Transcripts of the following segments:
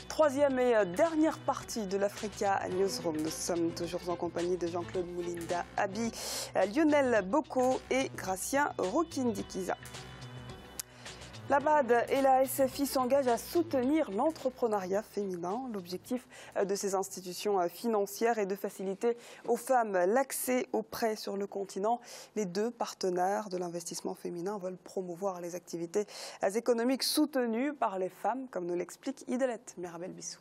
Troisième et dernière partie de l'Africa Newsroom. Nous sommes toujours en compagnie de Jean-Claude Moulinda Abi, Lionel Boko et Gratien Rokindikiza. La BAD et la SFI s'engagent à soutenir l'entrepreneuriat féminin. L'objectif de ces institutions financières est de faciliter aux femmes l'accès aux prêts sur le continent. Les deux partenaires de l'investissement féminin veulent promouvoir les activités économiques soutenues par les femmes, comme nous l'explique Idelette Mirabel-Bissou.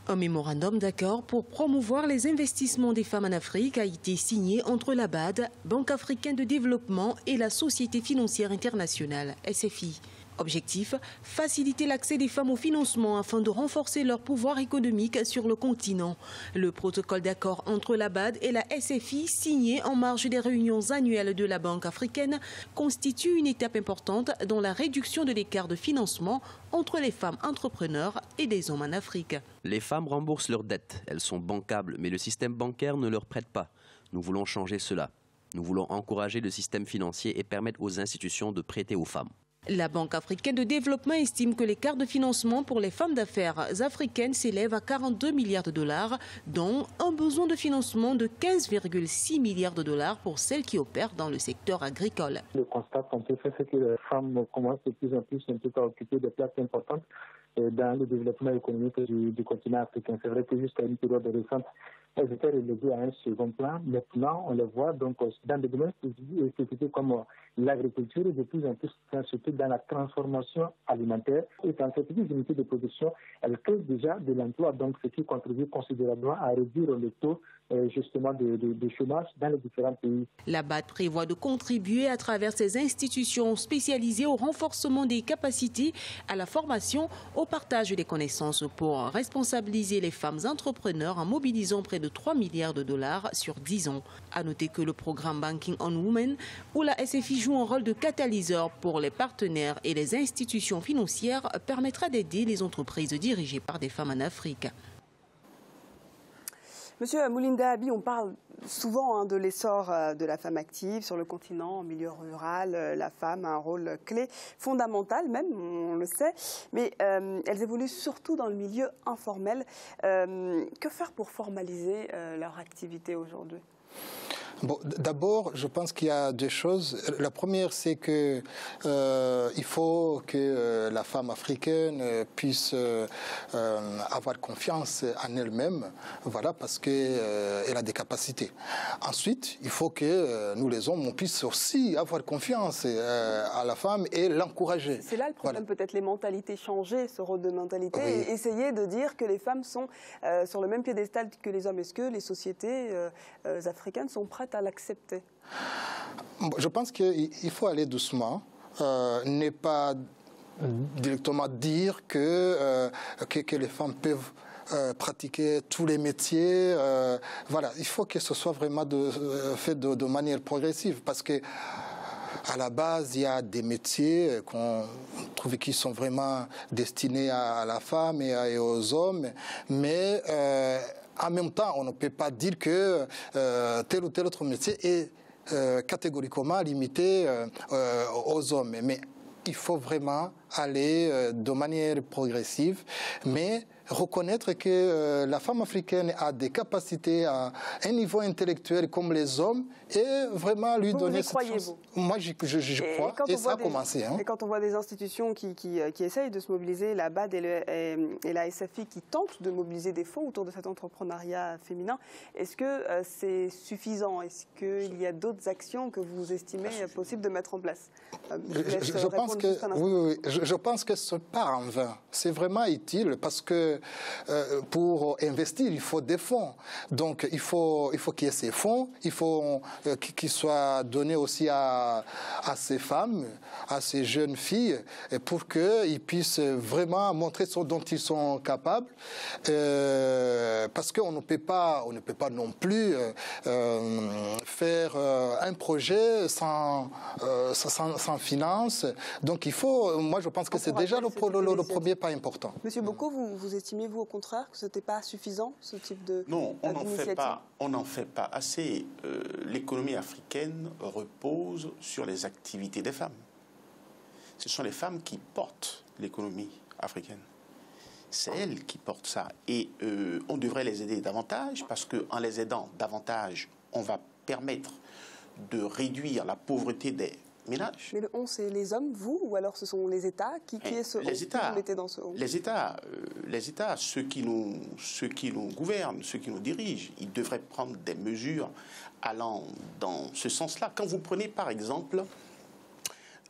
Un mémorandum d'accord pour promouvoir les investissements des femmes en Afrique a été signé entre la BAD, Banque africaine de développement, et la Société financière internationale, SFI. Objectif, faciliter l'accès des femmes au financement afin de renforcer leur pouvoir économique sur le continent. Le protocole d'accord entre la BAD et la SFI, signé en marge des réunions annuelles de la Banque africaine, constitue une étape importante dans la réduction de l'écart de financement entre les femmes entrepreneurs et les hommes en Afrique. Les femmes remboursent leurs dettes. Elles sont bancables, mais le système bancaire ne leur prête pas. Nous voulons changer cela. Nous voulons encourager le système financier et permettre aux institutions de prêter aux femmes. La Banque africaine de développement estime que l'écart de financement pour les femmes d'affaires africaines s'élève à 42 milliards de dollars, dont un besoin de financement de 15,6 milliards de dollars pour celles qui opèrent dans le secteur agricole. Le constat qu'on peut faire, c'est que les femmes commencent de plus en plus à occuper des places importantes dans le développement économique du continent africain. C'est vrai que jusqu'à une période récente, elles étaient reléguées à un second plan. Maintenant, on les voit donc dans des domaines spécifiques comme l'agriculture et de plus en plus surtout dans la transformation alimentaire. Et dans cette petites unités de production, elles créent déjà de l'emploi, donc ce qui contribue considérablement à réduire le taux justement de chômage dans les différents pays. La BAD prévoit de contribuer à travers ses institutions spécialisées au renforcement des capacités, à la formation, au partage des connaissances pour responsabiliser les femmes entrepreneurs en mobilisant près de 3 milliards de dollars sur 10 ans. À noter que le programme Banking on Women, où la SFI joue un rôle de catalyseur pour les partenaires et les institutions financières, permettra d'aider les entreprises dirigées par des femmes en Afrique. Monsieur Moulinda Abi, on parle souvent de l'essor de la femme active sur le continent, en milieu rural. La femme a un rôle clé, fondamental même, on le sait, mais elles évoluent surtout dans le milieu informel. Que faire pour formaliser leur activité aujourd'hui ? Bon, d'abord, je pense qu'il y a deux choses. La première, c'est que il faut que la femme africaine puisse avoir confiance en elle-même, voilà, parce qu'elle a des capacités. Ensuite, il faut que nous, les hommes, on puisse aussi avoir confiance à la femme et l'encourager. C'est là le problème, voilà. Peut-être les mentalités, changer ce rôle de mentalité, oui. Et essayer de dire que les femmes sont sur le même piédestal que les hommes. Est-ce que les sociétés africaines sont prêtes à l'accepter? Je pense qu'il faut aller doucement, ne pas directement dire que les femmes peuvent pratiquer tous les métiers. Voilà, il faut que ce soit vraiment fait de manière progressive, parce que à la base, il y a des métiers qu'on trouve qui sont vraiment destinés à la femme et aux hommes, mais en même temps, on ne peut pas dire que tel ou tel autre métier est catégoriquement limité aux hommes. Mais il faut vraiment aller de manière progressive, mais reconnaître que la femme africaine a des capacités à un niveau intellectuel comme les hommes et vraiment lui donner cette chance. Moi, j'y crois et ça a commencé. Hein. Et quand on voit des institutions qui essayent de se mobiliser, la BAD et la SFI qui tentent de mobiliser des fonds autour de cet entrepreneuriat féminin, est-ce que c'est suffisant? Est-ce qu'il y a d'autres actions que vous estimez possible de mettre en place? Je pense que, oui, je pense que ce n'est pas en vain. C'est vraiment utile parce que pour investir, il faut des fonds. Donc, il faut qu'il y ait ces fonds. Il faut qu'ils soient donnés aussi à ces femmes, à ces jeunes filles, pour qu'ils puissent vraiment montrer ce dont ils sont capables. Parce qu'on ne peut pas non plus faire un projet sans finance. Donc, moi, je pense que c'est déjà le premier pas important. Monsieur Boko, vous estimez, vous, au contraire, que ce n'était pas suffisant, ce type de Non, on n'en fait pas assez. L'économie africaine repose sur les activités des femmes. Ce sont les femmes qui portent l'économie africaine. C'est elles qui portent ça. Et on devrait les aider davantage, parce qu'en les aidant davantage, on va permettre de réduire la pauvreté des ménages. Mais le on, c'est les hommes, vous, ou alors ce sont les États? Qui est ce on que vous mettez dans ce on? Les États, ceux qui nous gouvernent, ceux qui nous dirigent, ils devraient prendre des mesures allant dans ce sens-là. Quand vous prenez, par exemple,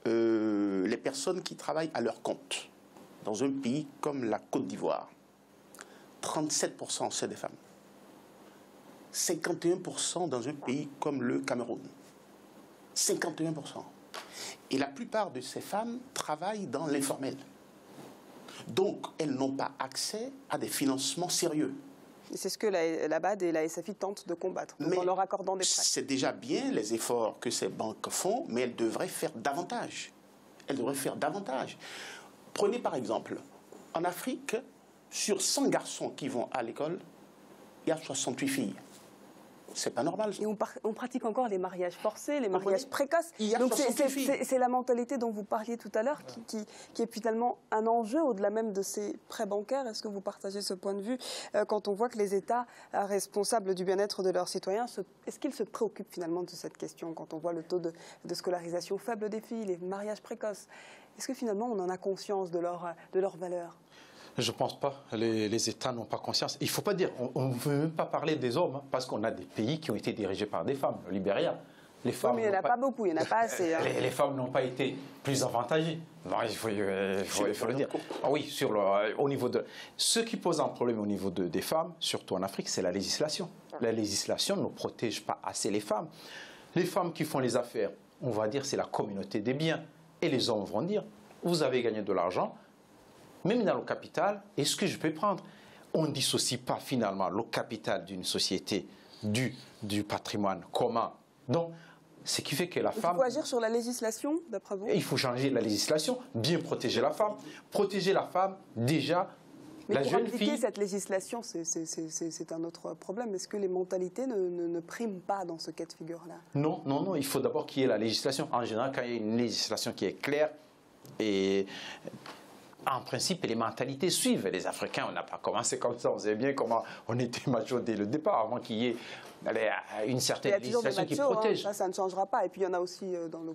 les personnes qui travaillent à leur compte, dans un pays comme la Côte d'Ivoire, 37% c'est des femmes. 51% dans un pays comme le Cameroun. 51%. Et la plupart de ces femmes travaillent dans l'informel. Donc, elles n'ont pas accès à des financements sérieux. C'est ce que la BAD et la SFI tentent de combattre, en leur accordant des prêts. C'est déjà bien les efforts que ces banques font, mais elles devraient faire davantage. Elles devraient faire davantage. Prenez par exemple, en Afrique, sur 100 garçons qui vont à l'école, il y a 68 filles. C'est pas normal. Et on pratique encore les mariages forcés, les mariages précoces. Donc c'est la mentalité dont vous parliez tout à l'heure qui est finalement un enjeu au-delà même de ces prêts bancaires. Est-ce que vous partagez ce point de vue quand on voit que les États responsables du bien-être de leurs citoyens, est-ce qu'ils se préoccupent finalement de cette question quand on voit le taux de scolarisation faible des filles, les mariages précoces? Est-ce que finalement on en a conscience de leur valeur? Je ne pense pas. Les États n'ont pas conscience. Il ne faut pas dire, on ne veut même pas parler des hommes, parce qu'on a des pays qui ont été dirigés par des femmes. Le Libéria. Les femmes oui, mais il n'y en a pas beaucoup, il n'y en a pas assez. Hein. Les femmes n'ont pas été plus avantagées. Non, il faut le dire. Ah oui, au niveau de... Ce qui pose un problème au niveau des femmes, surtout en Afrique, c'est la législation. La législation ne protège pas assez les femmes. Les femmes qui font les affaires, on va dire, c'est la communauté des biens. Et les hommes vont dire, vous avez gagné de l'argent, même dans le capital, est-ce que je peux prendre? On ne dissocie pas finalement le capital d'une société du patrimoine commun. Donc, ce qui fait que la femme... Il faut agir sur la législation, d'après vous? Il faut changer la législation, bien protéger la femme. Protéger la femme, déjà, mais la pour jeune appliquer fille... cette législation, c'est un autre problème. Est-ce que les mentalités ne priment pas dans ce cas de figure-là? Non, non, non. Il faut d'abord qu'il y ait la législation. En général, quand il y a une législation qui est claire et... En principe, les mentalités suivent. Les Africains, on n'a pas commencé comme ça. On sait bien comment on était machos dès le départ, avant qu'il y ait une certaine législation qui protège. Ça ne changera pas. Et puis, il y en a aussi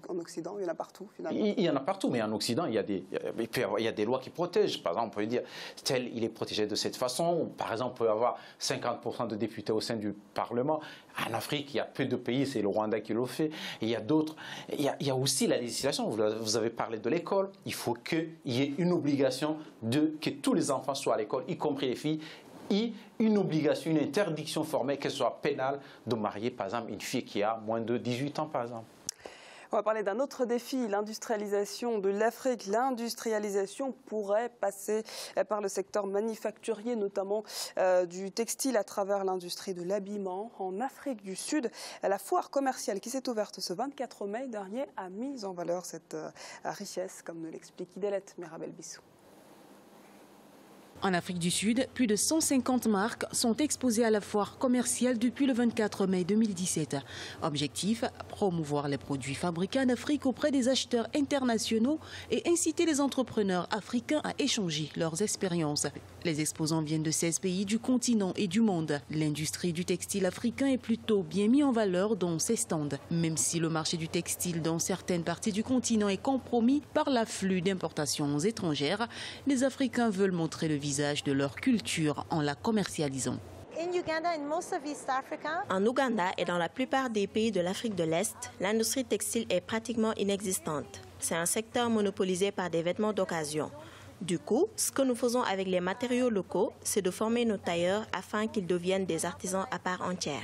en Occident, il y en a partout, finalement. Il y en a partout, mais en Occident, il y a des lois qui protègent. Par exemple, on peut dire, tel, il est protégé de cette façon. Ou, par exemple, on peut avoir 50% de députés au sein du Parlement. En Afrique, il y a peu de pays, c'est le Rwanda qui le fait. Et il y a d'autres. Il y a aussi la législation. Vous avez parlé de l'école. Il faut qu'il y ait une obligation que tous les enfants soient à l'école, y compris les filles. Et une obligation, une interdiction formelle, qu'elle soit pénale, de marier, par exemple, une fille qui a moins de 18 ans, par exemple. On va parler d'un autre défi, l'industrialisation de l'Afrique. L'industrialisation pourrait passer par le secteur manufacturier, notamment du textile à travers l'industrie de l'habillement. En Afrique du Sud, la foire commerciale qui s'est ouverte ce 24 mai dernier a mis en valeur cette richesse, comme nous l'explique Idelet Mirabel-Bissou. En Afrique du Sud, plus de 150 marques sont exposées à la foire commerciale depuis le 24 mai 2017. Objectif, promouvoir les produits fabriqués en Afrique auprès des acheteurs internationaux et inciter les entrepreneurs africains à échanger leurs expériences. Les exposants viennent de 16 pays du continent et du monde. L'industrie du textile africain est plutôt bien mise en valeur dans ces stands. Même si le marché du textile dans certaines parties du continent est compromis par l'afflux d'importations étrangères, les Africains veulent montrer le visage de leur culture en la commercialisant. En Ouganda et dans la plupart des pays de l'Afrique de l'Est, l'industrie textile est pratiquement inexistante. C'est un secteur monopolisé par des vêtements d'occasion. Du coup, ce que nous faisons avec les matériaux locaux, c'est de former nos tailleurs afin qu'ils deviennent des artisans à part entière.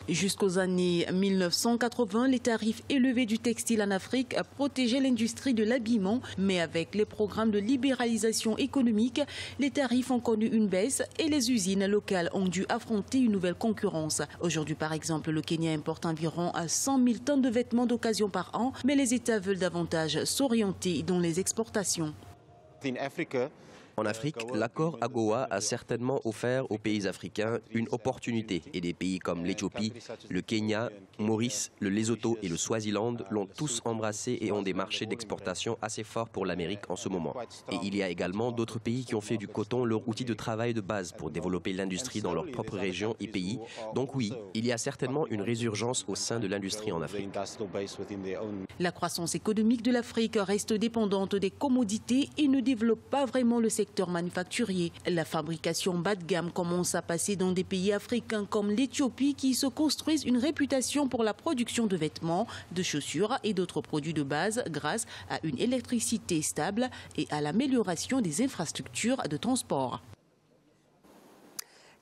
Jusqu'aux années 1980, les tarifs élevés du textile en Afrique protégeaient l'industrie de l'habillement, mais avec les programmes de libéralisation économique, les tarifs ont connu une baisse et les usines locales ont dû affronter une nouvelle concurrence. Aujourd'hui, par exemple, le Kenya importe environ 100 000 tonnes de vêtements d'occasion par an, mais les États veulent davantage s'orienter dans les exportations. En Afrique, l'accord AGOA a certainement offert aux pays africains une opportunité et des pays comme l'Éthiopie, le Kenya, Maurice, le Lesotho et le Swaziland l'ont tous embrassé et ont des marchés d'exportation assez forts pour l'Amérique en ce moment. Et il y a également d'autres pays qui ont fait du coton leur outil de travail de base pour développer l'industrie dans leur propre région et pays. Donc oui, il y a certainement une résurgence au sein de l'industrie en Afrique. La croissance économique de l'Afrique reste dépendante des commodités et ne développe pas vraiment le secteur manufacturier. La fabrication bas de gamme commence à passer dans des pays africains comme l'Éthiopie qui se construisent une réputation pour la production de vêtements, de chaussures et d'autres produits de base grâce à une électricité stable et à l'amélioration des infrastructures de transport.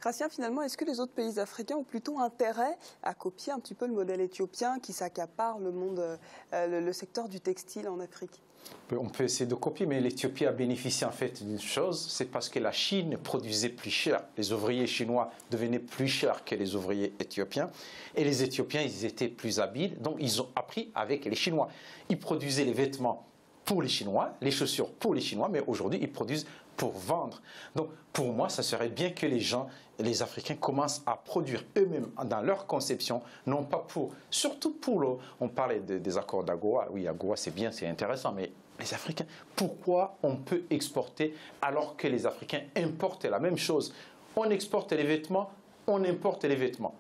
Gracien, finalement, est-ce que les autres pays africains ont plutôt intérêt à copier un petit peu le modèle éthiopien qui s'accapare le secteur du textile en Afrique ? On peut essayer de copier, mais l'Éthiopie a bénéficié en fait d'une chose, c'est parce que la Chine produisait plus cher. Les ouvriers chinois devenaient plus chers que les ouvriers éthiopiens. Et les Éthiopiens, ils étaient plus habiles, donc ils ont appris avec les Chinois. Ils produisaient les vêtements pour les Chinois, les chaussures pour les Chinois, mais aujourd'hui, ils produisent pour vendre. Donc, pour moi, ça serait bien que les gens, les Africains, commencent à produire eux-mêmes dans leur conception, non pas pour, surtout pour on parlait des accords d'AGOA. Oui, AGOA, c'est bien, c'est intéressant, mais les Africains, pourquoi on peut exporter alors que les Africains importent la même chose? On exporte les vêtements, on importe les vêtements.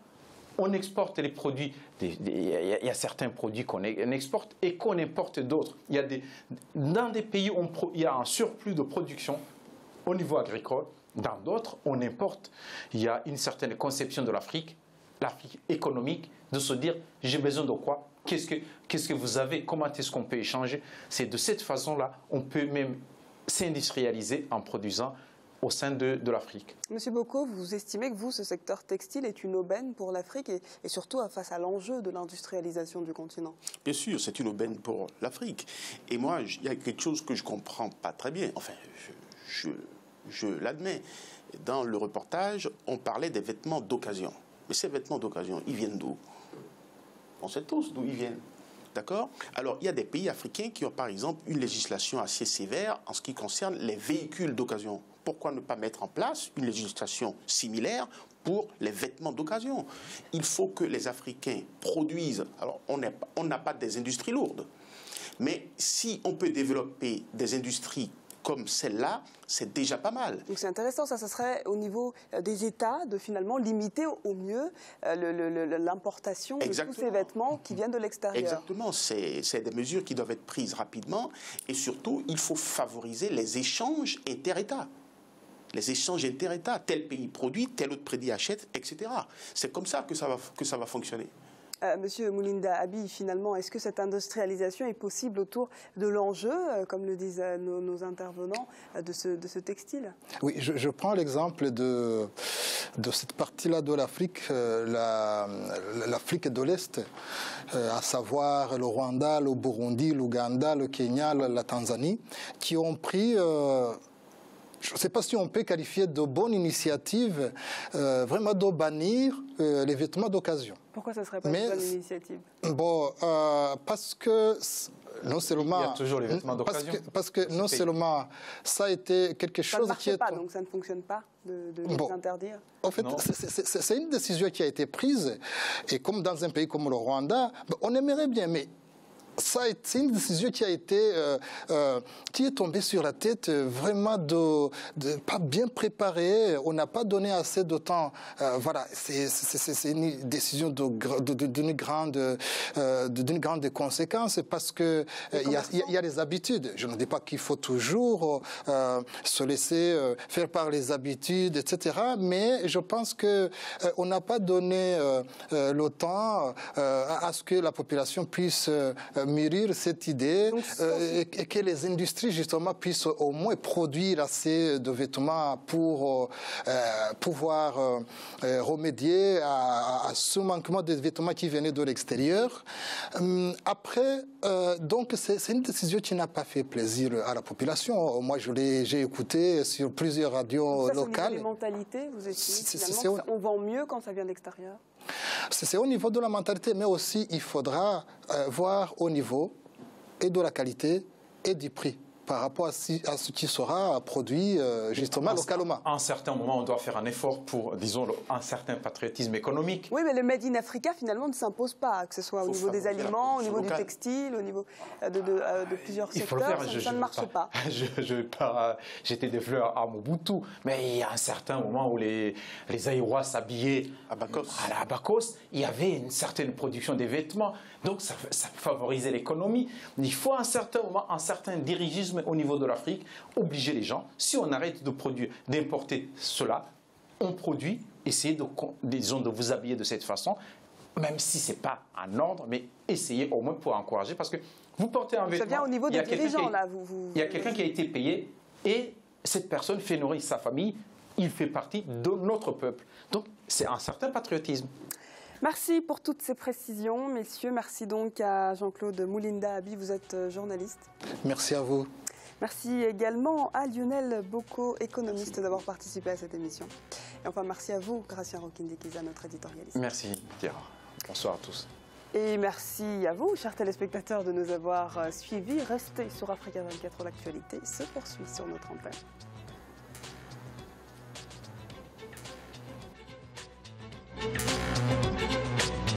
On exporte les produits, il y a certains produits qu'on exporte et qu'on importe d'autres. Dans des pays où il y a un surplus de production au niveau agricole, dans d'autres, on importe. Il y a une certaine conception de l'Afrique économique, de se dire j'ai besoin de quoi, qu'est-ce que vous avez, comment est-ce qu'on peut échanger. C'est de cette façon-là, on peut même s'industrialiser en produisant au sein de l'Afrique. Monsieur Boko, vous estimez que ce secteur textile est une aubaine pour l'Afrique et surtout face à l'enjeu de l'industrialisation du continent? Bien sûr, c'est une aubaine pour l'Afrique. Et moi, il y a quelque chose que je ne comprends pas très bien. Enfin, je l'admets. Dans le reportage, on parlait des vêtements d'occasion. Mais ces vêtements d'occasion, ils viennent d'où? On sait tous d'où ils viennent. D'accord? Alors, il y a des pays africains qui ont, par exemple, une législation assez sévère en ce qui concerne les véhicules d'occasion. Pourquoi ne pas mettre en place une législation similaire pour les vêtements d'occasion? Il faut que les Africains produisent. Alors, on n'a pas des industries lourdes. Mais si on peut développer des industries comme celle-là, c'est déjà pas mal. Donc c'est intéressant, ça serait au niveau des États de finalement limiter au mieux l'importation de tous ces vêtements qui viennent de l'extérieur. Exactement, c'est des mesures qui doivent être prises rapidement et surtout, il faut favoriser les échanges inter-États. Les échanges inter-États, tel pays produit, tel autre pays achète, etc. C'est comme ça que ça va fonctionner. Monsieur Moulinda Abi, finalement, est-ce que cette industrialisation est possible autour de l'enjeu, comme le disent nos intervenants, de ce textile? Oui, je prends l'exemple de cette partie-là de l'Afrique, l'Afrique de l'Est, à savoir le Rwanda, le Burundi, l'Ouganda, le Kenya, la Tanzanie, qui ont pris... je ne sais pas si on peut qualifier de bonne initiative, vraiment de bannir les vêtements d'occasion. Pourquoi ça ne serait pas une bonne initiative? Bon, parce que non seulement... Il y a toujours les vêtements d'occasion. Parce que non seulement ça a été quelque chose qui est... Ça ne marche pas, donc ça ne fonctionne pas de les interdire? En fait, c'est une décision qui a été prise. Et comme dans un pays comme le Rwanda, on aimerait bien, mais... C'est une décision qui a été, qui est tombée sur la tête vraiment de pas bien préparée. On n'a pas donné assez de temps. Voilà, c'est une décision d'une grande conséquence parce que il y a les habitudes. Je ne dis pas qu'il faut toujours se laisser faire par les habitudes, etc. Mais je pense que on n'a pas donné le temps à ce que la population puisse mûrir cette idée et que les industries justement puissent au moins produire assez de vêtements pour pouvoir remédier à ce manquement de vêtements qui venaient de l'extérieur. Après, donc c'est une décision qui n'a pas fait plaisir à la population. Moi, j'ai écouté sur plusieurs radios locales. C'est les mentalités, vous estimez finalement on vend mieux quand ça vient de l'extérieur? C'est au niveau de la mentalité, mais aussi il faudra voir au niveau et de la qualité et du prix par rapport à ce qui sera produit justement localement. À un certain moment, on doit faire un effort pour, disons, un certain patriotisme économique. Oui, mais le Made in Africa, finalement, ne s'impose pas, que ce soit au niveau des aliments, au niveau du textile, au niveau de plusieurs secteurs, ça ne marche pas. Je vais pas jeter des fleurs à Mobutu, mais il y a un certain moment où les Aïrois s'habillaient à la Bakos, il y avait une certaine production des vêtements, donc ça favorisait l'économie. Il faut à un certain moment, un certain dirigisme au niveau de l'Afrique, obliger les gens, si on arrête de produire, d'importer cela, on produit, essayez de vous habiller de cette façon, même si ce n'est pas un ordre, mais essayez au moins pour encourager, parce que vous portez un vêtement... Ça vient au niveau des dirigeants, là. Il y a quelqu'un qui a été payé, et cette personne fait nourrir sa famille, il fait partie de notre peuple. Donc, c'est un certain patriotisme. Merci pour toutes ces précisions, messieurs. Merci donc à Jean-Claude Moulinda Abi, vous êtes journaliste. Merci à vous. Merci également à Lionel Boko, économiste, d'avoir participé à cette émission. Et enfin, merci à vous, Gracien Rokinde-Dikiza, notre éditorialiste. Merci, Thierry. Bonsoir à tous. Et merci à vous, chers téléspectateurs, de nous avoir suivis. Restez sur Africa 24, l'actualité se poursuit sur notre antenne.